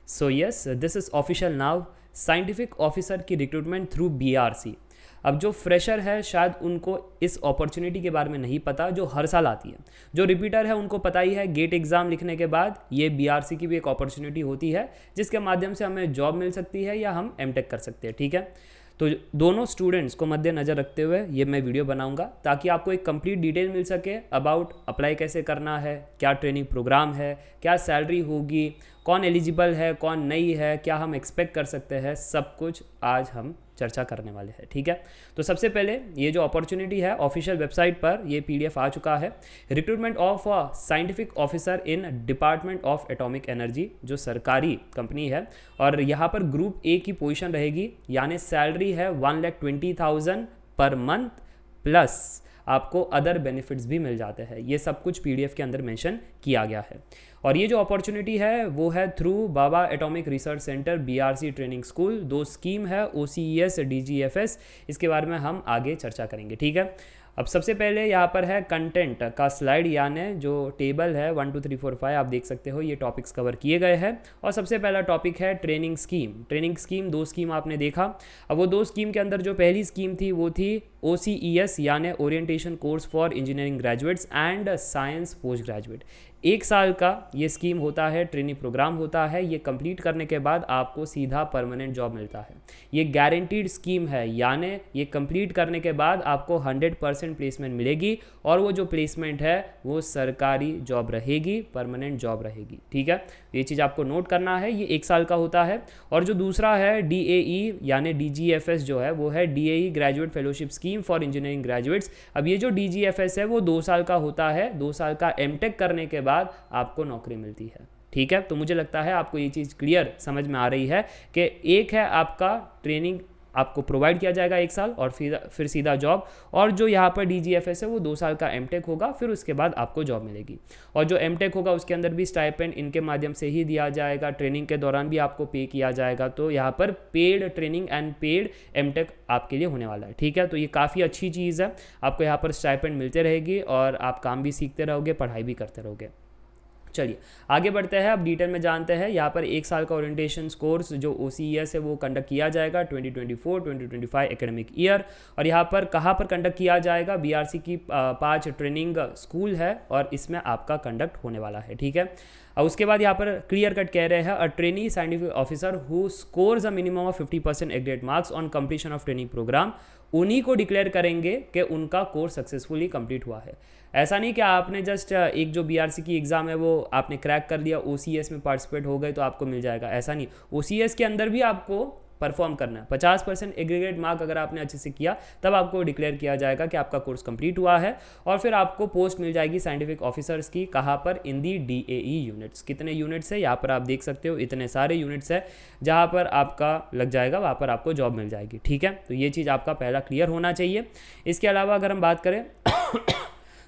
So yes, this is official now, scientific officer की recruitment through BRC. अब जो fresher है शायद उनको इस अपॉर्चुनिटी के बारे में नहीं पता, जो हर साल आती है। जो रिपीटर है उनको पता ही है, गेट एग्ज़ाम लिखने के बाद ये बीआरसी की भी एक अपॉर्चुनिटी होती है जिसके माध्यम से हमें जॉब मिल सकती है या हम एमटेक कर सकते हैं। ठीक है, तो दोनों स्टूडेंट्स को मद्देनज़र रखते हुए ये मैं वीडियो बनाऊंगा ताकि आपको एक कंप्लीट डिटेल मिल सके अबाउट अप्लाई कैसे करना है, क्या ट्रेनिंग प्रोग्राम है, क्या सैलरी होगी, कौन एलिजिबल है कौन नहीं है, क्या हम एक्सपेक्ट कर सकते हैं, सब कुछ आज हम चर्चा करने वाले हैं। ठीक है, तो सबसे पहले ये जो अपॉर्चुनिटी है ऑफिशियल वेबसाइट पर ये पीडीएफ आ चुका है। Recruitment of a scientific officer in department of atomic energy, जो सरकारी कंपनी है, और यहाँ पर ग्रुप ए की पोजीशन रहेगी, यानी सैलरी है 1,20,000 पर मंथ, प्लस आपको अदर बेनिफिट्स भी मिल जाते हैं। ये सब कुछ पीडीएफ के अंदर मेंशन किया गया है। और ये जो अपॉर्चुनिटी है वो है through Bhabha atomic research centre BRC training school. दो स्कीम है, ओसीईएस, डीजीएफएस, इसके बारे में हम आगे चर्चा करेंगे। ठीक है, अब सबसे पहले यहाँ पर है कंटेंट का स्लाइड, यानी जो टेबल है 1 2 3 4 5 आप देख सकते हो, ये टॉपिक्स कवर किए गए हैं। और सबसे पहला टॉपिक है ट्रेनिंग स्कीम। ट्रेनिंग स्कीम, दो स्कीम आपने देखा। अब वो दो स्कीम के अंदर जो पहली स्कीम थी वो थी OCES, यानी orientation course for engineering graduates and science post graduate. 1 साल का ये स्कीम होता है, ट्रेनिंग प्रोग्राम होता है। ये कंप्लीट करने के बाद आपको सीधा परमानेंट जॉब मिलता है। ये गारंटीड स्कीम है, यानी ये कंप्लीट करने के बाद आपको 100% प्लेसमेंट मिलेगी, और वो जो प्लेसमेंट है वो सरकारी जॉब रहेगी, परमानेंट जॉब रहेगी। ठीक है, ये चीज़ आपको नोट करना है, ये 1 साल का होता है। और जो दूसरा है DAE यानी DGFS जो है वो है DAE graduate fellowship scheme for engineering graduates. अब ये जो DGFS है वो 2 साल का होता है। 2 साल का एमटेक करने के बाद आपको नौकरी मिलती है। ठीक है, तो मुझे लगता है आपको ये चीज़ क्लियर समझ में आ रही है कि एक है आपका ट्रेनिंग आपको प्रोवाइड किया जाएगा 1 साल और फिर सीधा जॉब, और जो यहाँ पर DGFS है वो 2 साल का एमटेक होगा, फिर उसके बाद आपको जॉब मिलेगी। और जो एमटेक होगा उसके अंदर भी स्टाइपेंड इनके माध्यम से ही दिया जाएगा, ट्रेनिंग के दौरान भी आपको पे किया जाएगा। तो यहाँ पर paid training and paid MTech आपके लिए होने वाला है। ठीक है, तो ये काफ़ी अच्छी चीज़ है, आपको यहाँ पर स्टाइपेंड मिलते रहेगी और आप काम भी सीखते रहोगे, पढ़ाई भी करते रहोगे। चलिए आगे बढ़ते हैं, अब डिटेल में जानते हैं। यहाँ पर 1 साल का ओरिएंटेशन कोर्स जो OCES है वो कंडक्ट किया जाएगा 2024-2025 एकेडमिक ईयर। और यहाँ पर कहाँ पर कंडक्ट किया जाएगा, बीआरसी की 5 ट्रेनिंग स्कूल है और इसमें आपका कंडक्ट होने वाला है। ठीक है, और उसके बाद यहाँ पर क्लियर कट कह रहे हैं, a trainee scientific officer who scores a minimum of 50% aggregate marks on completion of training program, उन्हीं को डिक्लेयर करेंगे कि उनका कोर्स सक्सेसफुली कंप्लीट हुआ है। ऐसा नहीं कि आपने जस्ट एक जो बीआरसी की एग्ज़ाम है वो आपने क्रैक कर लिया, OCS में पार्टिसिपेट हो गए तो आपको मिल जाएगा, ऐसा नहीं। OCS के अंदर भी आपको परफॉर्म करना है। 50% एग्रीगेट मार्क अगर आपने अच्छे से किया तब आपको डिक्लेयर किया जाएगा कि आपका कोर्स कंप्लीट हुआ है, और फिर आपको पोस्ट मिल जाएगी साइंटिफिक ऑफिसर्स की। कहाँ पर, इन दी DAE यूनिट्स। कितने यूनिट्स है यहाँ पर आप देख सकते हो, इतने सारे यूनिट्स है जहाँ पर आपका लग जाएगा, वहाँ पर आपको जॉब मिल जाएगी। ठीक है, तो ये चीज़ आपका पहला क्लियर होना चाहिए। इसके अलावा अगर हम बात करें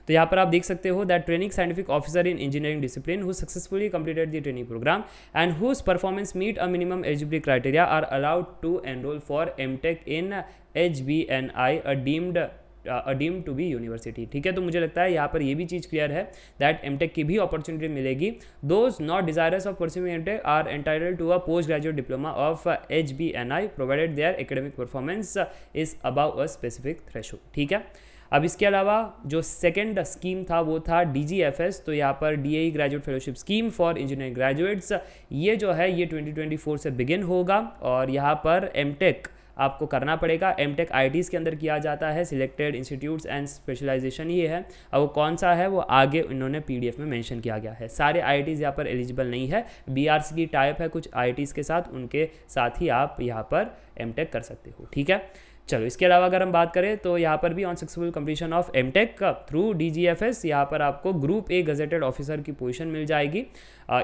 तो यहाँ पर आप देख सकते हो that training scientific officer in engineering discipline who successfully completed the training program and whose performance meet a minimum eligibility criteria are allowed to enroll for MTech in HBNI deemed to be university. ठीक है, तो मुझे लगता है यहाँ पर ये भी चीज़ क्लियर है दैट एमटेक की भी अपॉर्चुनिटी मिलेगी। Those not desirous of pursuing MTech are entitled to a post graduate diploma of HBNI provided their academic performance is above a specific threshold. ठीक है, अब इसके अलावा जो सेकेंड स्कीम था वो था DGFS, तो यहाँ पर DAE graduate fellowship scheme for engineering graduates. ये जो है ये 2024 से बिगिन होगा, और यहाँ पर एमटेक आपको करना पड़ेगा। एमटेक IITs के अंदर किया जाता है, सिलेक्टेड इंस्टीट्यूट्स एंड स्पेशलाइजेशन ये है। अब वो कौन सा है वो आगे इन्होंने PDF में मेंशन किया गया है। सारे IITs यहाँ पर एलिजिबल नहीं है, BRC की टाइप है कुछ IITs के साथ, उनके साथ ही आप यहाँ पर एमटेक कर सकते हो। ठीक है, चलो इसके अलावा अगर हम बात करें तो यहाँ पर भी on successful completion of MTech through DGFS यहाँ पर आपको ग्रुप A गजेटेड ऑफिसर की पोजीशन मिल जाएगी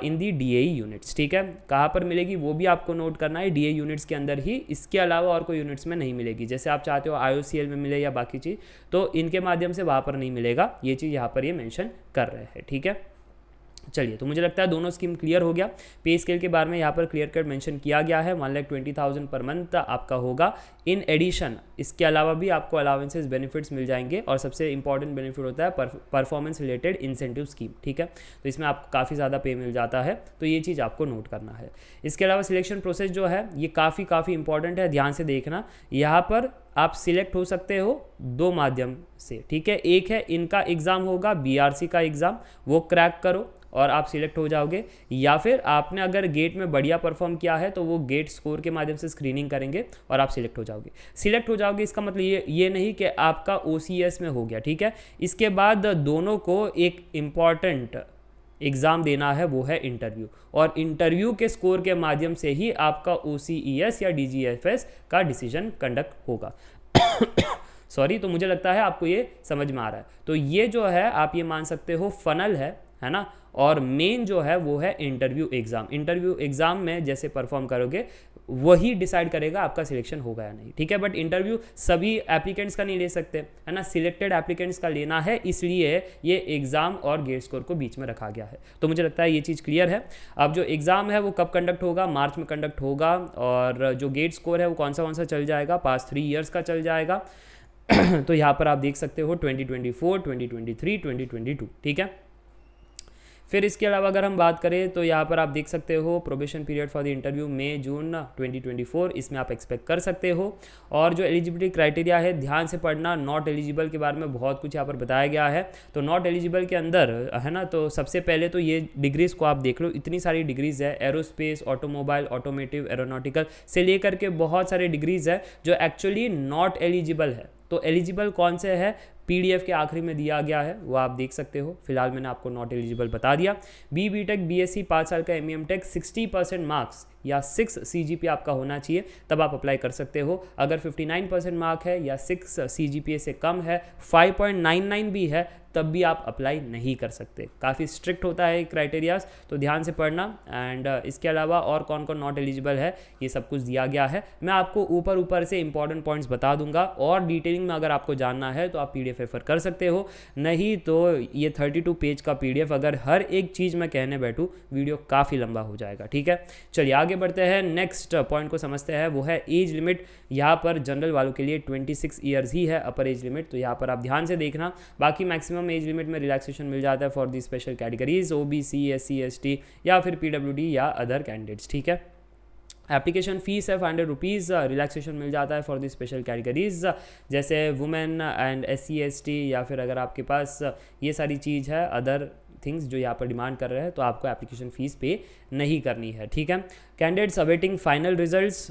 इन दी DAE यूनिट्स। ठीक है, कहाँ पर मिलेगी वो भी आपको नोट करना है, DAE यूनिट्स के अंदर ही, इसके अलावा और कोई यूनिट्स में नहीं मिलेगी। जैसे आप चाहते हो IOCL में मिले या बाकी चीज़, तो इनके माध्यम से वहाँ पर नहीं मिलेगा, ये चीज़ यहाँ पर ये मेंशन कर रहे हैं। ठीक है, चलिए, तो मुझे लगता है दोनों स्कीम क्लियर हो गया। पे स्केल के बारे में यहाँ पर क्लियर कट मेंशन किया गया है, 1,20,000 पर मंथ आपका होगा। इन एडिशन इसके अलावा भी आपको अलाउंसेस बेनिफिट्स मिल जाएंगे, और सबसे इंपॉर्टेंट बेनिफिट होता है परफॉर्मेंस रिलेटेड इंसेंटिव स्कीम, ठीक है। तो इसमें आपको काफ़ी ज़्यादा पे मिल जाता है, तो ये चीज़ आपको नोट करना है। इसके अलावा सिलेक्शन प्रोसेस जो है ये काफ़ी इंपॉर्टेंट है, ध्यान से देखना। यहाँ पर आप सिलेक्ट हो सकते हो दो माध्यम से, ठीक है। एक है इनका एग्ज़ाम होगा, बीआरसी का एग्ज़ाम, वो क्रैक करो और आप सिलेक्ट हो जाओगे। या फिर आपने अगर गेट में बढ़िया परफॉर्म किया है तो वो गेट स्कोर के माध्यम से स्क्रीनिंग करेंगे और आप सिलेक्ट हो जाओगे। सिलेक्ट हो जाओगे इसका मतलब ये नहीं कि आपका OCS में हो गया, ठीक है। इसके बाद दोनों को एक इम्पॉर्टेंट एग्ज़ाम देना है, वो है इंटरव्यू, और इंटरव्यू के स्कोर के माध्यम से ही आपका OCES या DGFS का डिसीजन कंडक्ट होगा। सॉरी, तो मुझे लगता है आपको ये समझ में आ रहा है। तो ये जो है आप ये मान सकते हो फनल है ना, और मेन जो है वो है इंटरव्यू एग्ज़ाम। इंटरव्यू एग्ज़ाम में जैसे परफॉर्म करोगे वही डिसाइड करेगा आपका सिलेक्शन होगा या नहीं, ठीक है। बट इंटरव्यू सभी एप्लीकेंट्स का नहीं ले सकते, है ना, सिलेक्टेड एप्लीकेंट्स का लेना है, इसलिए ये एग्ज़ाम और गेट स्कोर को बीच में रखा गया है। तो मुझे लगता है ये चीज़ क्लियर है। अब जो एग्ज़ाम है वो कब कंडक्ट होगा, मार्च में कंडक्ट होगा, और जो गेट स्कोर है वो कौन सा चल जाएगा, पास्ट 3 ईयर्स का चल जाएगा। तो यहाँ पर आप देख सकते हो 2024, 2023, 2022, ठीक है। फिर इसके अलावा अगर हम बात करें तो यहाँ पर आप देख सकते हो probation period for the interview May June 2024, इसमें आप एक्सपेक्ट कर सकते हो। और जो एलिजिबिलिटी क्राइटेरिया है ध्यान से पढ़ना, नॉट एलिजिबल के बारे में बहुत कुछ यहाँ पर बताया गया है। तो नॉट एलिजिबल के अंदर है ना, तो सबसे पहले तो ये डिग्रीज़ को आप देख लो, इतनी सारी डिग्रीज़ है, एरोस्पेस, ऑटोमोबाइल, ऑटोमेटिव, एरोनॉटिकल से लेकर के बहुत सारे डिग्रीज़ है जो एक्चुअली नॉट एलिजिबल है। तो एलिजिबल कौन से है, PDF के आखिरी में दिया गया है, वो आप देख सकते हो। फिलहाल मैंने आपको नॉट एलिजिबल बता दिया। BTech BSc 5 साल का MEM टेक 60% मार्क्स या 6 CGPA आपका होना चाहिए, तब आप अप्लाई कर सकते हो। अगर 59% मार्क है या 6 CGPA से कम है, 5.99 भी है, तब भी आप अप्लाई नहीं कर सकते। काफ़ी स्ट्रिक्ट होता है क्राइटेरियाज, तो ध्यान से पढ़ना। एंड इसके अलावा और कौन कौन नॉट एलिजिबल है ये सब कुछ दिया गया है। मैं आपको ऊपर से इंपॉर्टेंट पॉइंट्स बता दूंगा, और डिटेलिंग में अगर आपको जानना है तो आप PDF रेफर कर सकते हो, नहीं तो ये 32 पेज का PDF अगर हर एक चीज़ मैं कहने बैठूँ वीडियो काफ़ी लंबा हो जाएगा, ठीक है। चलिए आगे बढ़ते हैं, नेक्स्ट पॉइंट को समझते हैं, वो है एज लिमिट। यहाँ पर जनरल वालों के लिए 26 ईयर्स ही है अपर एज लिमिट, तो यहाँ पर आप ध्यान से देखना। बाकी मैक्सिमम एज लिमिट में रिलैक्सेशन मिल जाता है for the special categories, OBC, SC, ST या फिर PWD या अदर कैंडिडेट्स, ठीक है। एप्लीकेशन फ़ीस है 500 रुपीज़, रिलैक्सेशन मिल जाता है फॉर दी स्पेशल कैटेगरीज जैसे वुमेन एंड SC, ST, या फिर अगर आपके पास ये सारी चीज़ है अदर थिंग्स जो यहाँ पर डिमांड कर रहे हैं, तो आपको एप्लीकेशन फ़ीस पे नहीं करनी है, ठीक है। Candidates awaiting final results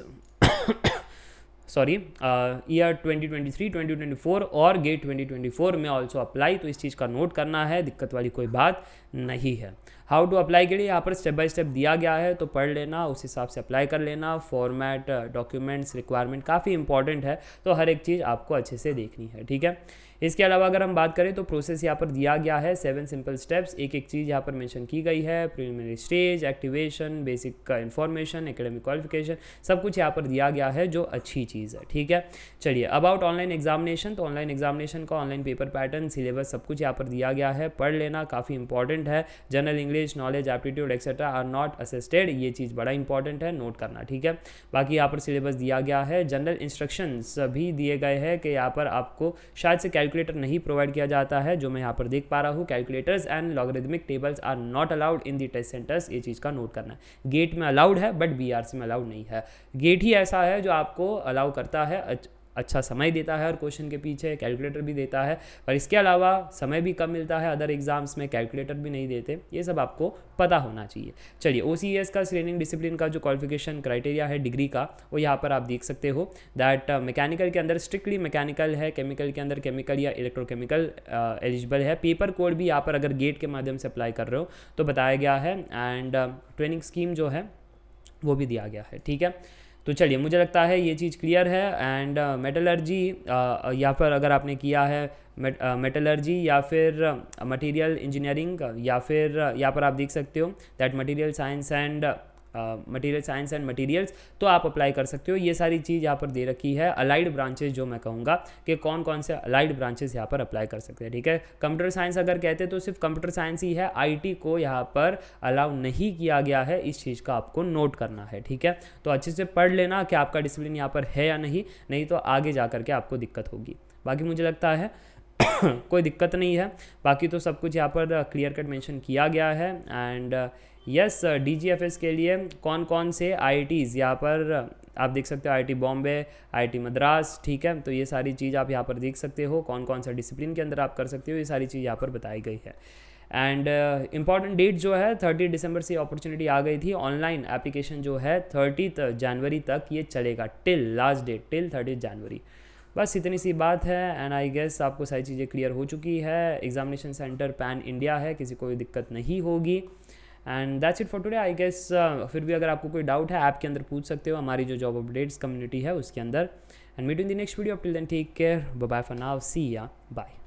year 2023, 2024 और गेट 2024 में ऑल्सो अप्लाई, तो इस चीज़ का नोट करना है, दिक्कत वाली कोई बात नहीं है। हाउ टू अप्लाई के लिए यहाँ पर स्टेप बाय स्टेप दिया गया है, तो पढ़ लेना, उस हिसाब से अप्लाई कर लेना। फॉर्मेट, डॉक्यूमेंट्स, रिक्वायरमेंट काफ़ी इंपॉर्टेंट है, तो हर एक चीज़ आपको अच्छे से देखनी है, ठीक है। इसके अलावा अगर हम बात करें तो प्रोसेस यहाँ पर दिया गया है 7 सिंपल स्टेप्स, एक चीज़ यहाँ पर मेंशन की गई है। Preliminary stage, activation, basic information, academic qualification, सब कुछ यहाँ पर दिया गया है, जो अच्छी चीज़ है, ठीक है। चलिए अबाउट ऑनलाइन एग्जामिनेशन, तो ऑनलाइन एग्जामिनेशन का ऑनलाइन पेपर पैटर्न, सिलेबस, सब कुछ यहाँ पर दिया गया है, पढ़ लेना, काफ़ी इंपॉर्टेंट है। General English, knowledge, aptitude etcetera are not assisted, ये चीज़ बड़ा इंपॉर्टेंट है, नोट करना, ठीक है। बाकी यहाँ पर सिलेबस दिया गया है, जनरल इंस्ट्रक्शंस भी दिए गए हैं कि यहाँ पर आपको शायद से कैलकुलेटर नहीं प्रोवाइड किया जाता है, जो मैं यहाँ पर देख पा रहा हूँ। Calculators and logarithmic tables are not allowed in the test centres, ये चीज़ का नोट करना है। गेट में अलाउड है बट BRC में अलाउड नहीं है। गेट ही ऐसा है जो आपको अलाउ करता है, अच्छा समय देता है और क्वेश्चन के पीछे कैलकुलेटर भी देता है, पर इसके अलावा समय भी कम मिलता है, अदर एग्जाम्स में कैलकुलेटर भी नहीं देते, ये सब आपको पता होना चाहिए। चलिए OCS का स्क्रीनिंग डिसिप्लिन का जो क्वालिफिकेशन क्राइटेरिया है डिग्री का, वो यहाँ पर आप देख सकते हो दैट मैकेनिकल के अंदर स्ट्रिक्टली मैकेनिकल है, केमिकल के अंदर केमिकल या इलेक्ट्रोकेमिकल एलिजिबल है। पेपर कोड भी यहाँ पर अगर गेट के माध्यम से अप्लाई कर रहे हो तो बताया गया है, एंड ट्रेनिंग स्कीम जो है वो भी दिया गया है, ठीक है। तो चलिए मुझे लगता है ये चीज़ क्लियर है। एंड मेटलर्जी या फिर अगर आपने किया है मेटलर्जी या फिर मटेरियल इंजीनियरिंग, या फिर यहाँ पर आप देख सकते हो that material science and material science and materials, तो आप अप्लाई कर सकते हो। ये सारी चीज़ यहाँ पर दे रखी है, अलाइड ब्रांचेज जो मैं कहूँगा कि कौन कौन से अलाइड ब्रांचेज यहाँ पर अप्लाई कर सकते हैं, ठीक है। कंप्यूटर साइंस अगर कहते हैं तो सिर्फ कंप्यूटर साइंस ही है, आईटी को यहाँ पर अलाउ नहीं किया गया है, इस चीज़ का आपको नोट करना है, ठीक है। तो अच्छे से पढ़ लेना कि आपका डिसिप्लिन यहाँ पर है या नहीं तो आगे जा करके आपको दिक्कत होगी। बाकी मुझे लगता है कोई दिक्कत नहीं है, बाकी तो सब कुछ यहाँ पर क्लियर कट मेंशन किया गया है। एंड यस, DGFS के लिए कौन कौन से IITs यहाँ पर आप देख सकते हो, IIT बॉम्बे, IIT मद्रास, ठीक है। तो ये सारी चीज़ आप यहाँ पर देख सकते हो, कौन कौन सा डिसिप्लिन के अंदर आप कर सकते हो, ये सारी चीज़ यहाँ पर बताई गई है। एंड इम्पॉर्टेंट डेट जो है 30 दिसंबर से अपॉर्चुनिटी आ गई थी। ऑनलाइन एप्लीकेशन जो है 30 जनवरी तक ये चलेगा, टिल लास्ट डेट टिल 30 जनवरी। बस इतनी सी बात है। एंड आई गेस आपको सारी चीज़ें क्लियर हो चुकी है। एग्जामिनेशन सेंटर पैन इंडिया है, किसी को कोई दिक्कत नहीं होगी। And that's it for today I guess. फिर भी अगर आपको कोई डाउट है ऐप के अंदर पूछ सकते हो, हमारी जो जॉब अपडेट्स कम्युनिटी है उसके अंदर। And meet in the next video, till then take care, bye bye for now, see ya bye.